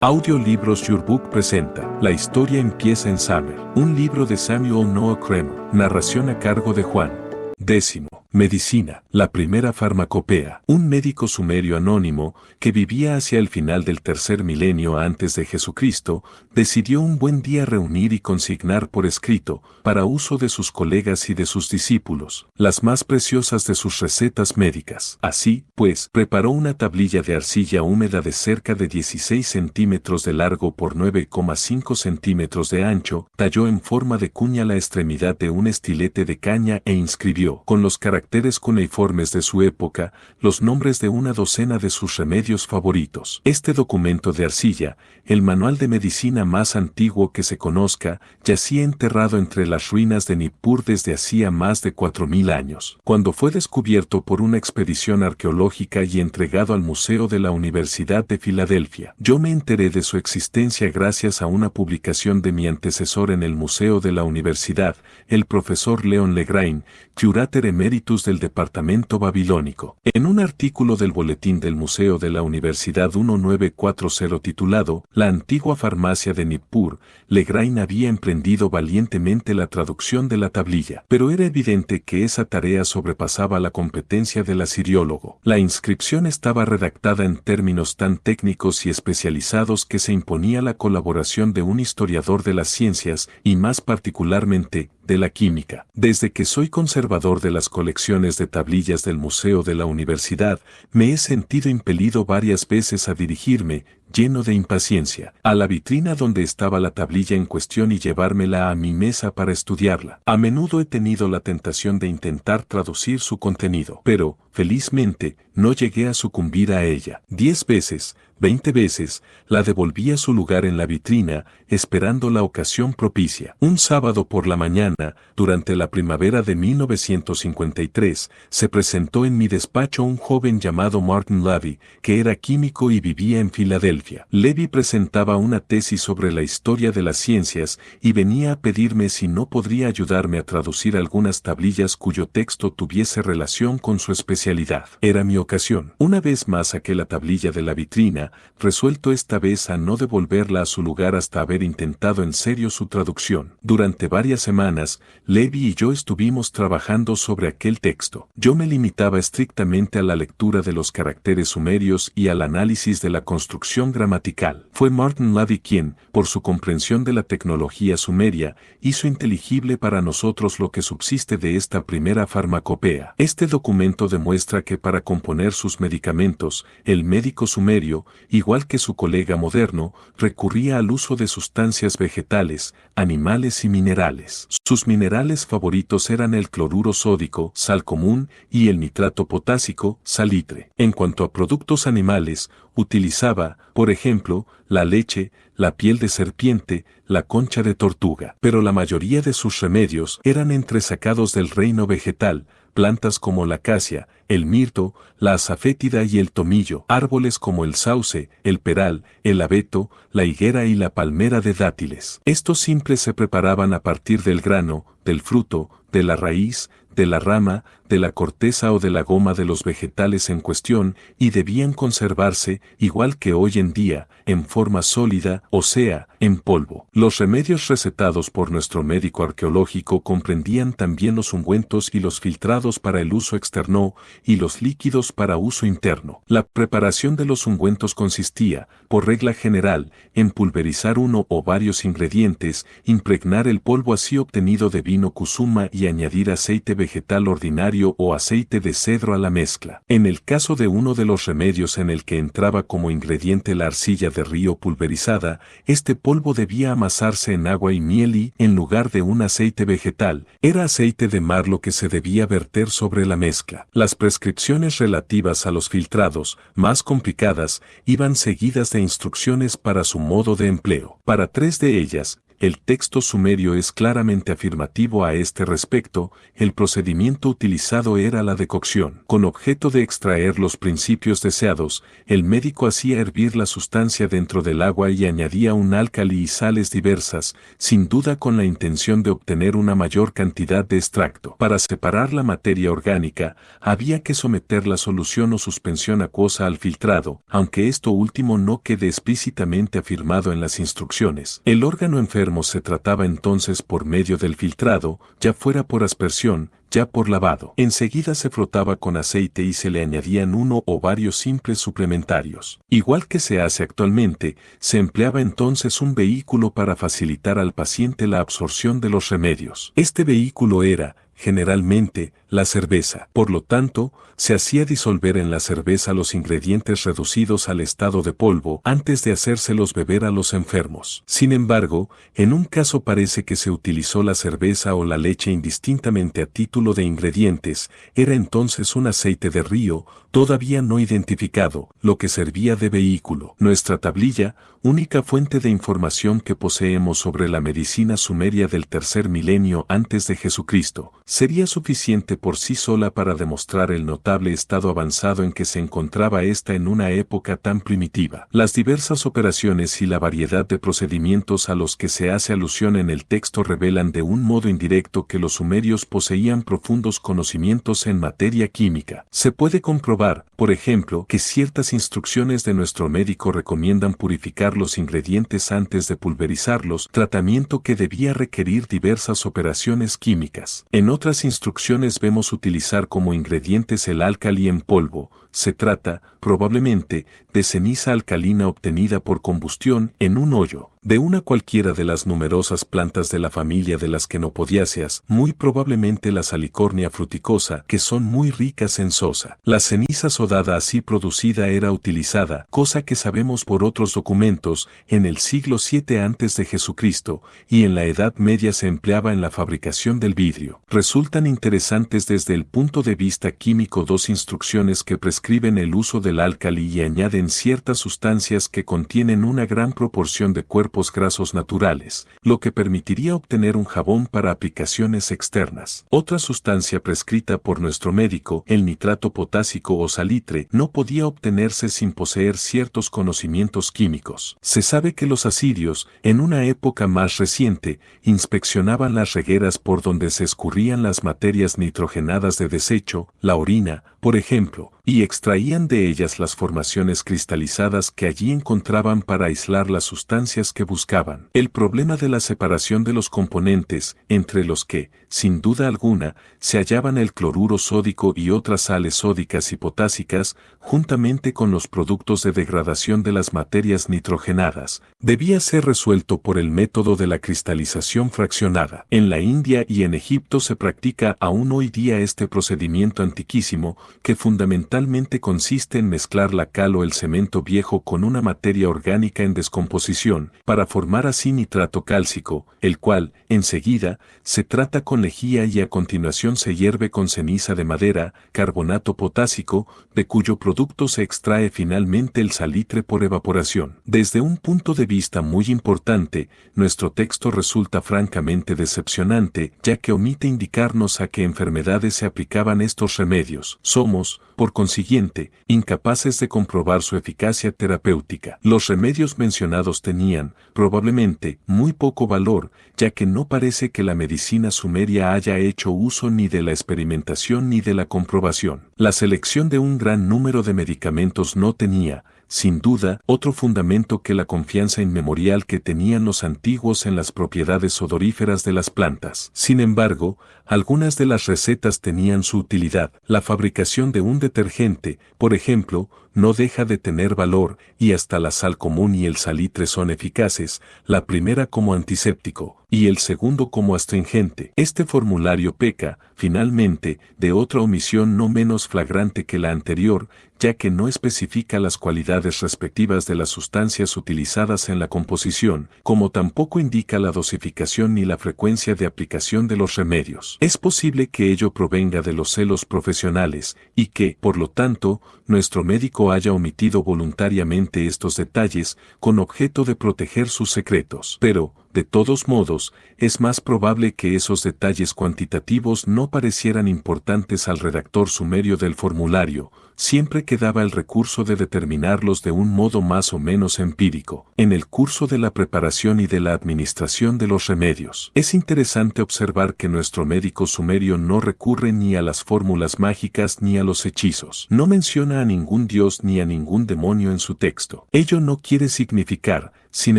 Audiolibros Your Book presenta La historia empieza en Summer, un libro de Samuel Noah Kramer, narración a cargo de Juan. Décimo. Medicina, la primera farmacopea. Un médico sumerio anónimo, que vivía hacia el final del tercer milenio antes de Jesucristo, decidió un buen día reunir y consignar por escrito, para uso de sus colegas y de sus discípulos, las más preciosas de sus recetas médicas. Así, pues, preparó una tablilla de arcilla húmeda de cerca de 16 centímetros de largo por 9,5 centímetros de ancho, talló en forma de cuña la extremidad de un estilete de caña e inscribió, con los caracteres cuneiformes de su época, los nombres de una docena de sus remedios favoritos. Este documento de arcilla, el manual de medicina más antiguo que se conozca, yacía enterrado entre las ruinas de Nippur desde hacía más de 4000 años. Cuando fue descubierto por una expedición arqueológica y entregado al Museo de la Universidad de Filadelfia, yo me enteré de su existencia gracias a una publicación de mi antecesor en el Museo de la Universidad, el profesor Leon Legrain, Curator Emeritus del Departamento Babilónico. En un artículo del Boletín del Museo de la Universidad 1940 titulado La antigua farmacia de Nippur, Legrain había emprendido valientemente la traducción de la tablilla, pero era evidente que esa tarea sobrepasaba la competencia del asiriólogo. La inscripción estaba redactada en términos tan técnicos y especializados que se imponía la colaboración de un historiador de las ciencias y más particularmente de la química. Desde que soy conservador de las colecciones de tablillas del Museo de la Universidad, me he sentido impelido varias veces a dirigirme, lleno de impaciencia, a la vitrina donde estaba la tablilla en cuestión y llevármela a mi mesa para estudiarla. A menudo he tenido la tentación de intentar traducir su contenido, pero, felizmente, no llegué a sucumbir a ella. 10 veces, 20 veces, la devolví a su lugar en la vitrina, esperando la ocasión propicia. Un sábado por la mañana, durante la primavera de 1953, se presentó en mi despacho un joven llamado Martin Levy, que era químico y vivía en Filadelfia. Levy presentaba una tesis sobre la historia de las ciencias y venía a pedirme si no podría ayudarme a traducir algunas tablillas cuyo texto tuviese relación con su especialidad. Era mi ocasión. Una vez más saqué la tablilla de la vitrina, resuelto esta vez a no devolverla a su lugar hasta haber intentado en serio su traducción. Durante varias semanas, Levy y yo estuvimos trabajando sobre aquel texto. Yo me limitaba estrictamente a la lectura de los caracteres sumerios y al análisis de la construcción gramatical. Fue Martin Levy quien, por su comprensión de la tecnología sumeria, hizo inteligible para nosotros lo que subsiste de esta primera farmacopea. Este documento demuestra que para componer sus medicamentos, el médico sumerio, igual que su colega moderno, recurría al uso de sustancias vegetales, animales y minerales. Sus minerales favoritos eran el cloruro sódico, sal común, y el nitrato potásico, salitre. En cuanto a productos animales, utilizaba, por ejemplo, la leche, la piel de serpiente, la concha de tortuga. Pero la mayoría de sus remedios eran entresacados del reino vegetal, plantas como la acacia, el mirto, la azafétida y el tomillo, árboles como el sauce, el peral, el abeto, la higuera y la palmera de dátiles. Estos simples se preparaban a partir del grano, del fruto, de la raíz, de la rama, de la corteza o de la goma de los vegetales en cuestión y debían conservarse, igual que hoy en día, en forma sólida, o sea, en polvo. Los remedios recetados por nuestro médico arqueológico comprendían también los ungüentos y los filtrados para el uso externo y los líquidos para uso interno. La preparación de los ungüentos consistía, por regla general, en pulverizar uno o varios ingredientes, impregnar el polvo así obtenido de vino kusuma y añadir aceite vegetal ordinario o aceite de cedro a la mezcla. En el caso de uno de los remedios en el que entraba como ingrediente la arcilla de río pulverizada, este polvo debía amasarse en agua y miel y, en lugar de un aceite vegetal, era aceite de mar lo que se debía verter sobre la mezcla. Las prescripciones relativas a los filtrados, más complicadas, iban seguidas de instrucciones para su modo de empleo. Para 3 de ellas, El texto sumerio es claramente afirmativo a este respecto. El procedimiento utilizado era la decocción. Con objeto de extraer los principios deseados, el médico hacía hervir la sustancia dentro del agua y añadía un álcali y sales diversas, sin duda con la intención de obtener una mayor cantidad de extracto. Para separar la materia orgánica, había que someter la solución o suspensión acuosa al filtrado, aunque esto último no quede explícitamente afirmado en las instrucciones. El órgano enfermo se trataba entonces por medio del filtrado, ya fuera por aspersión, ya por lavado. Enseguida se frotaba con aceite y se le añadían uno o varios simples suplementarios. Igual que se hace actualmente, se empleaba entonces un vehículo para facilitar al paciente la absorción de los remedios. Este vehículo era, generalmente, la cerveza. Por lo tanto, se hacía disolver en la cerveza los ingredientes reducidos al estado de polvo antes de hacérselos beber a los enfermos. Sin embargo, en un caso parece que se utilizó la cerveza o la leche indistintamente a título de ingredientes, era entonces un aceite de río, todavía no identificado, lo que servía de vehículo. Nuestra tablilla, única fuente de información que poseemos sobre la medicina sumeria del tercer milenio antes de Jesucristo, sería suficiente por sí sola para demostrar el notable estado avanzado en que se encontraba ésta en una época tan primitiva. Las diversas operaciones y la variedad de procedimientos a los que se hace alusión en el texto revelan de un modo indirecto que los sumerios poseían profundos conocimientos en materia química. Se puede comprobar, por ejemplo, que ciertas instrucciones de nuestro médico recomiendan purificar los ingredientes antes de pulverizarlos, tratamiento que debía requerir diversas operaciones químicas. En otras instrucciones vemos utilizar como ingredientes el álcali en polvo. Se trata, probablemente, de ceniza alcalina obtenida por combustión en un hoyo de una cualquiera de las numerosas plantas de la familia de las quenopodiáceas, muy probablemente la Salicornia fruticosa, que son muy ricas en sosa. La ceniza sodada así producida era utilizada, cosa que sabemos por otros documentos, en el siglo VII antes de Jesucristo, y en la Edad Media se empleaba en la fabricación del vidrio. Resultan interesantes desde el punto de vista químico dos instrucciones que prescriben el uso del álcali y añaden ciertas sustancias que contienen una gran proporción de cuerpos grasos naturales, lo que permitiría obtener un jabón para aplicaciones externas. Otra sustancia prescrita por nuestro médico, el nitrato potásico o salitre, no podía obtenerse sin poseer ciertos conocimientos químicos. Se sabe que los asirios, en una época más reciente, inspeccionaban las regueras por donde se escurrían las materias nitrogenadas de desecho, la orina, por ejemplo, y extraían de ellas las formaciones cristalizadas que allí encontraban para aislar las sustancias que buscaban. El problema de la separación de los componentes, entre los que, sin duda alguna, se hallaban el cloruro sódico y otras sales sódicas y potásicas, juntamente con los productos de degradación de las materias nitrogenadas, debía ser resuelto por el método de la cristalización fraccionada. En la India y en Egipto se practica aún hoy día este procedimiento antiquísimo, que fundamentalmente consiste en mezclar la cal o el cemento viejo con una materia orgánica en descomposición, para formar así nitrato cálcico, el cual, enseguida, se trata con lejía y a continuación se hierve con ceniza de madera, carbonato potásico, de cuyo producto se extrae finalmente el salitre por evaporación. Desde un punto de vista muy importante, nuestro texto resulta francamente decepcionante, ya que omite indicarnos a qué enfermedades se aplicaban estos remedios. Somos, por consiguiente, incapaces de comprobar su eficacia terapéutica. Los remedios mencionados tenían, probablemente, muy poco valor, ya que no parece que la medicina sumeria haya hecho uso ni de la experimentación ni de la comprobación. La selección de un gran número de medicamentos no tenía, sin duda, otro fundamento que la confianza inmemorial que tenían los antiguos en las propiedades odoríferas de las plantas. Sin embargo, algunas de las recetas tenían su utilidad. La fabricación de un detergente, por ejemplo, no deja de tener valor, y hasta la sal común y el salitre son eficaces, la primera como antiséptico, y el segundo como astringente. Este formulario peca, finalmente, de otra omisión no menos flagrante que la anterior, ya que no especifica las cualidades respectivas de las sustancias utilizadas en la composición, como tampoco indica la dosificación ni la frecuencia de aplicación de los remedios. Es posible que ello provenga de los celos profesionales, y que, por lo tanto, nuestro médico haya omitido voluntariamente estos detalles, con objeto de proteger sus secretos. Pero, De todos modos, es más probable que esos detalles cuantitativos no parecieran importantes al redactor sumerio del formulario, siempre quedaba el recurso de determinarlos de un modo más o menos empírico, en el curso de la preparación y de la administración de los remedios. Es interesante observar que nuestro médico sumerio no recurre ni a las fórmulas mágicas ni a los hechizos. No menciona a ningún dios ni a ningún demonio en su texto. Ello no quiere significar, sin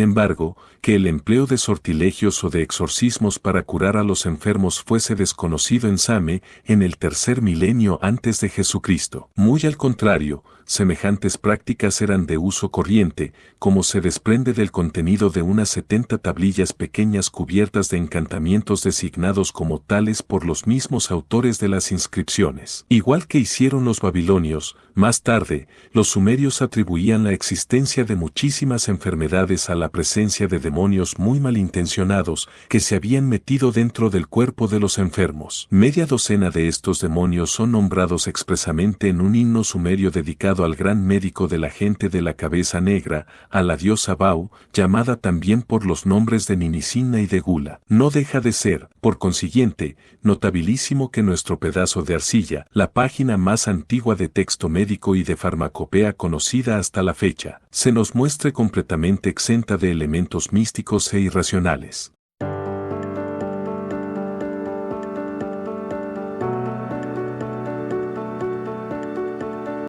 embargo, que el empleo de sortilegios o de exorcismos para curar a los enfermos fuese desconocido en Same en el tercer milenio antes de Jesucristo. Muy al contrario, semejantes prácticas eran de uso corriente, como se desprende del contenido de unas 70 tablillas pequeñas cubiertas de encantamientos designados como tales por los mismos autores de las inscripciones. Igual que hicieron los babilonios, más tarde, los sumerios atribuían la existencia de muchísimas enfermedades a la presencia de demonios muy malintencionados que se habían metido dentro del cuerpo de los enfermos. Media docena de estos demonios son nombrados expresamente en un himno sumerio dedicado al gran médico de la gente de la cabeza negra, a la diosa Bau, llamada también por los nombres de Ninisina y de Gula. No deja de ser, por consiguiente, notabilísimo que nuestro pedazo de arcilla, la página más antigua de texto médico y de farmacopea conocida hasta la fecha, se nos muestre completamente exenta de elementos místicos e irracionales.